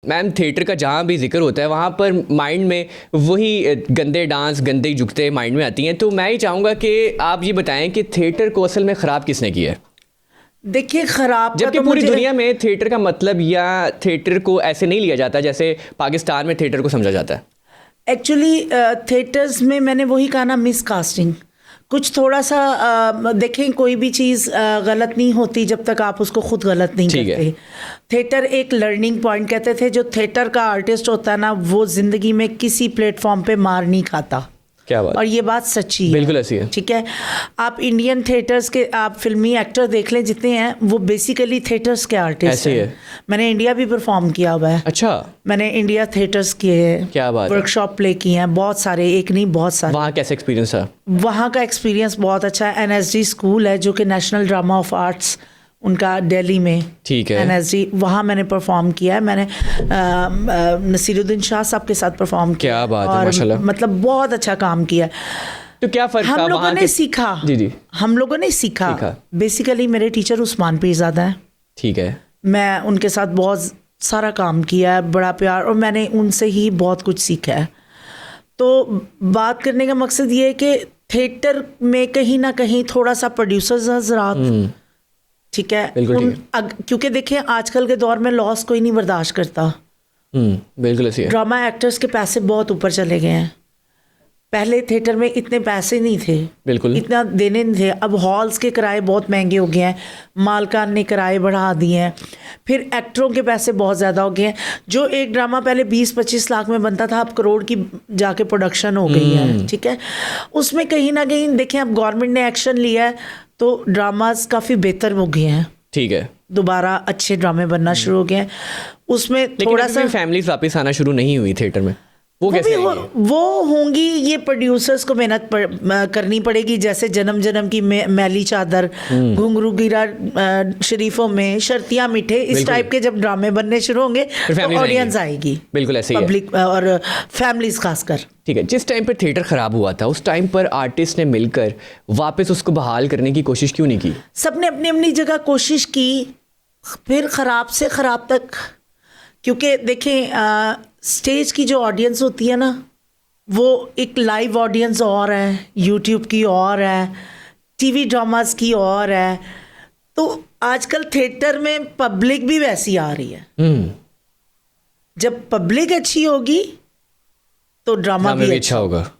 Ma'am theatre का जहाँ भी जिक्र होता है वहाँ पर माइंड में वही गंदे डांस गंदे जुगते माइंड में आती हैं, तो मैं ही चाहूँगा कि आप ये बताएं कि थिएटर को असल में ख़राब किसने किया है? देखिए खराब जबकि पूरी दुनिया में थिएटर का मतलब या थिएटर को ऐसे नहीं लिया जाता जैसे पाकिस्तान में थिएटर को समझा जाता है। एक्चुअली थिएटर्स में मैंने वही कहा ना, मिसकास्टिंग कुछ थोड़ा सा देखें, कोई भी चीज़ गलत नहीं होती जब तक आप उसको खुद गलत नहीं करते। थिएटर एक लर्निंग पॉइंट कहते थे, जो थिएटर का आर्टिस्ट होता है ना वो ज़िंदगी में किसी प्लेटफॉर्म पे मार नहीं खाता। क्या बात? और ये बात सच्ची है, बिल्कुल ऐसी है। ठीक है, आप इंडियन थिएटर्स के आप फिल्मी एक्टर देख लें जितने हैं वो बेसिकली थिएटर्स के आर्टिस्ट हैं। मैंने इंडिया भी परफॉर्म किया हुआ है। अच्छा। मैंने इंडिया थिएटर्स किए हैं, क्या बात, वर्कशॉप प्ले किए हैं, बहुत सारे, एक नहीं बहुत सारे। वहाँ कैसा एक्सपीरियंस था? वहाँ का एक्सपीरियंस बहुत अच्छा है। NSD स्कूल है जो कि नेशनल ड्रामा ऑफ आर्ट्स उनका दिल्ली में, ठीक है, NSD, वहाँ मैंने परफॉर्म किया है। मैंने नसीरुद्दीन शाह साहब के साथ परफॉर्म किया। क्या बात है, माशाल्लाह। मतलब बहुत अच्छा काम किया। तो क्या फर्क हम लोगों ने सीखा? जी हम लोगों ने सीखा। बेसिकली मेरे टीचर उस्मान पीरज़ादा हैं, ठीक है, मैं उनके साथ बहुत सारा काम किया है, बड़ा प्यार, और मैंने उनसे ही बहुत कुछ सीखा है। तो बात करने का मकसद ये है कि थिएटर में कहीं ना कहीं थोड़ा सा प्रोड्यूसर्स हज़रात, ठीक है, क्योंकि देखिए आजकल के दौर में लॉस कोई नहीं बर्दाश्त करता। बिल्कुल ऐसी है। ड्रामा एक्टर्स के पैसे बहुत ऊपर चले गए हैं। पहले थिएटर में इतने पैसे नहीं थे, बिल्कुल इतना देने नहीं थे। अब हॉल्स के किराए बहुत महंगे हो गए हैं, मालकान ने किराए बढ़ा दिए हैं, फिर एक्टरों के पैसे बहुत ज़्यादा हो गए हैं। जो एक ड्रामा पहले 20-25 लाख में बनता था, अब करोड़ की जाके प्रोडक्शन हो गई है, ठीक है। उसमें कहीं ना कहीं देखें, अब गवर्नमेंट ने एक्शन लिया है तो ड्रामाज काफ़ी बेहतर हो गए हैं, ठीक है, दोबारा अच्छे ड्रामे बनना शुरू हो गए हैं। उसमें थोड़ा सा फैमिलीज वापस आना शुरू नहीं हुई थिएटर में, वो होंगी। ये प्रोड्यूसर्स को मेहनत करनी पड़ेगी, जैसे जन्म जन्म की मैली चादर, घुंघरू गिरा शरीफों में, शर्तियाँ मीठे, इस टाइप के जब ड्रामे बनने शुरू होंगे तो ऑडियंस आएगी, बिल्कुल ऐसे ही, पब्लिक और फैमिलीज खासकर। ठीक है, जिस टाइम पर थिएटर ख़राब हुआ था उस टाइम पर आर्टिस्ट ने मिलकर वापस उसको बहाल करने की कोशिश क्यों नहीं की? सबने अपनी अपनी जगह कोशिश की, फिर ख़राब से ख़राब तक, क्योंकि देखें स्टेज की जो ऑडियंस होती है ना वो एक लाइव ऑडियंस और है, यूट्यूब की और है, टीवी ड्रामास की और है। तो आजकल थिएटर में पब्लिक भी वैसी आ रही है। जब पब्लिक अच्छी होगी तो ड्रामा भी अच्छा होगा।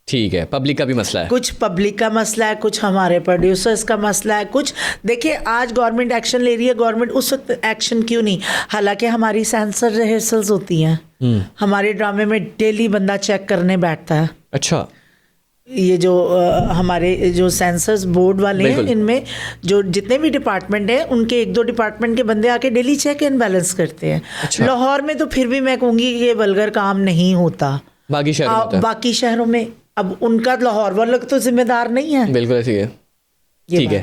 ठीक है, पब्लिक का भी मसला है, कुछ पब्लिक का मसला है, कुछ हमारे प्रोड्यूसर्स का मसला है, कुछ देखिए आज गवर्नमेंट एक्शन ले रही है, गवर्नमेंट उस वक्त एक्शन क्यों नहीं? हालांकि हमारी सेंसर रिहर्सल्स होती हैं, हमारे ड्रामे में डेली बंदा चेक करने बैठता है। अच्छा, ये जो हमारे जो सेंसर्स बोर्ड वाले हैं, इनमें जो जितने भी डिपार्टमेंट हैं उनके 1-2 डिपार्टमेंट के बंदे आके डेली चेक एंड बैलेंस करते हैं। अच्छा। लाहौर में तो फिर भी मैं कहूँगी कि ये वल्गर काम नहीं होता, बाकी शहरों में अब उनका लाहौर वालों तो जिम्मेदार नहीं है। बिल्कुल ऐसी है, ठीक है।